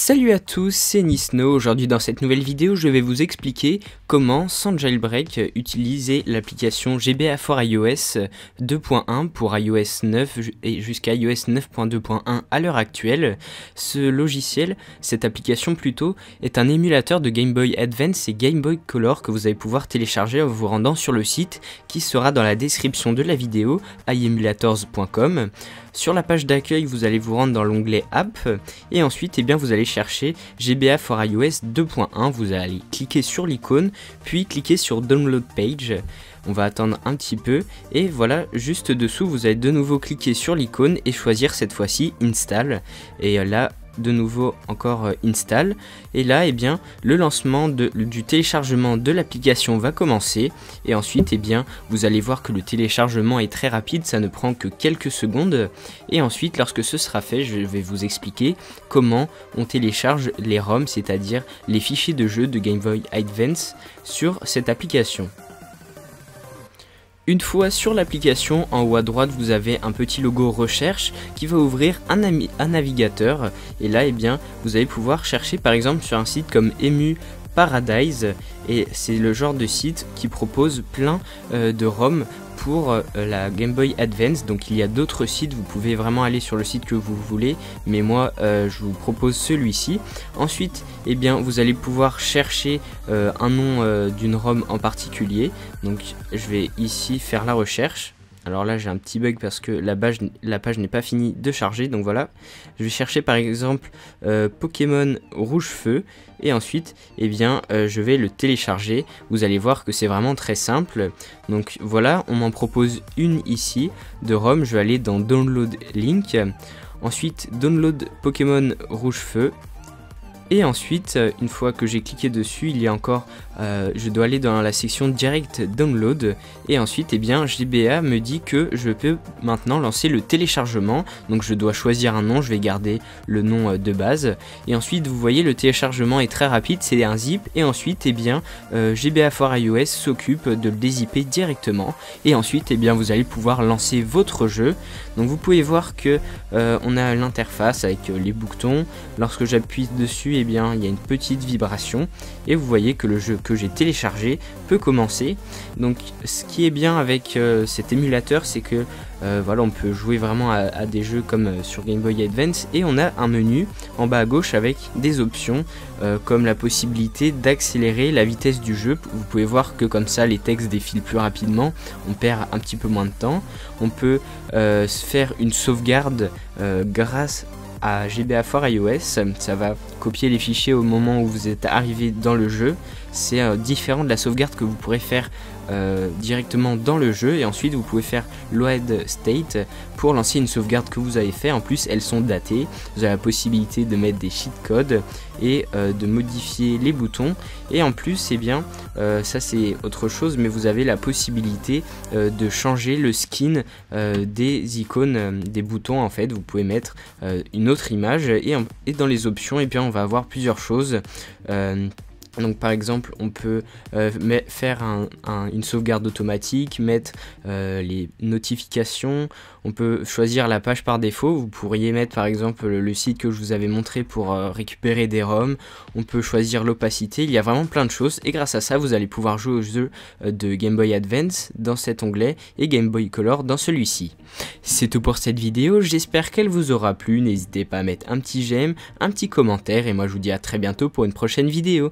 Salut à tous, c'est Nisno. Aujourd'hui dans cette nouvelle vidéo, je vais vous expliquer comment, sans jailbreak, utiliser l'application GBA for iOS 2.1 pour iOS 9 et jusqu'à iOS 9.2.1 à l'heure actuelle. Ce logiciel, cette application plutôt, est un émulateur de Game Boy Advance et Game Boy Color que vous allez pouvoir télécharger en vous rendant sur le site qui sera dans la description de la vidéo, iemulators.com. Sur la page d'accueil, vous allez vous rendre dans l'onglet App et ensuite vous allez chercher GBA for iOS 2.1, vous allez cliquer sur l'icône, puis cliquer sur Download Page. On va attendre un petit peu et voilà, juste dessous, vous allez de nouveau cliquer sur l'icône et choisir cette fois-ci Install. Et là, de nouveau encore install, et là le lancement du téléchargement de l'application va commencer et ensuite vous allez voir que le téléchargement est très rapide, ça ne prend que quelques secondes et ensuite lorsque ce sera fait, je vais vous expliquer comment on télécharge les ROM, c'est-à-dire les fichiers de jeu de Game Boy Advance sur cette application. Une fois sur l'application, en haut à droite, vous avez un petit logo recherche qui va ouvrir un navigateur. Et là, vous allez pouvoir chercher par exemple sur un site comme Emu Paradise. Et c'est le genre de site qui propose plein de ROM pour la Game Boy Advance. Donc il y a d'autres sites, vous pouvez vraiment aller sur le site que vous voulez, mais moi je vous propose celui-ci. Ensuite vous allez pouvoir chercher un nom d'une ROM en particulier. Donc je vais ici faire la recherche. Alors là j'ai un petit bug parce que la page n'est pas finie de charger, donc voilà. Je vais chercher par exemple Pokémon Rouge Feu et ensuite je vais le télécharger. Vous allez voir que c'est vraiment très simple. Donc voilà, on m'en propose une ici de ROM, je vais aller dans Download Link. Ensuite Download Pokémon Rouge Feu. Et ensuite, une fois que j'ai cliqué dessus, il y a encore, je dois aller dans la section Direct Download. Et ensuite, GBA me dit que je peux maintenant lancer le téléchargement. Donc je dois choisir un nom, je vais garder le nom de base. Et ensuite, vous voyez, le téléchargement est très rapide, c'est un zip. Et ensuite, GBA for iOS s'occupe de le dézipper directement. Et ensuite, vous allez pouvoir lancer votre jeu. Donc vous pouvez voir que on a l'interface avec les boutons. Lorsque j'appuie dessus, il y a une petite vibration et vous voyez que le jeu que j'ai téléchargé peut commencer. Donc ce qui est bien avec cet émulateur, c'est que on peut jouer vraiment à des jeux comme sur Game Boy Advance et on a un menu en bas à gauche avec des options comme la possibilité d'accélérer la vitesse du jeu. Vous pouvez voir que comme ça les textes défilent plus rapidement, on perd un petit peu moins de temps. On peut faire une sauvegarde grâce à GBA for iOS, ça va copier les fichiers au moment où vous êtes arrivé dans le jeu. C'est différent de la sauvegarde que vous pourrez faire directement dans le jeu et ensuite vous pouvez faire load state pour lancer une sauvegarde que vous avez fait. En plus elles sont datées, vous avez la possibilité de mettre des cheat codes et de modifier les boutons et en plus ça c'est autre chose, mais vous avez la possibilité de changer le skin des icônes des boutons. En fait vous pouvez mettre une autre image et dans les options on va avoir plusieurs choses. Donc par exemple on peut faire une sauvegarde automatique, mettre les notifications, on peut choisir la page par défaut, vous pourriez mettre par exemple le site que je vous avais montré pour récupérer des ROM, on peut choisir l'opacité, il y a vraiment plein de choses et grâce à ça vous allez pouvoir jouer aux jeux de Game Boy Advance dans cet onglet et Game Boy Color dans celui-ci. C'est tout pour cette vidéo, j'espère qu'elle vous aura plu, n'hésitez pas à mettre un petit j'aime, un petit commentaire et moi je vous dis à très bientôt pour une prochaine vidéo.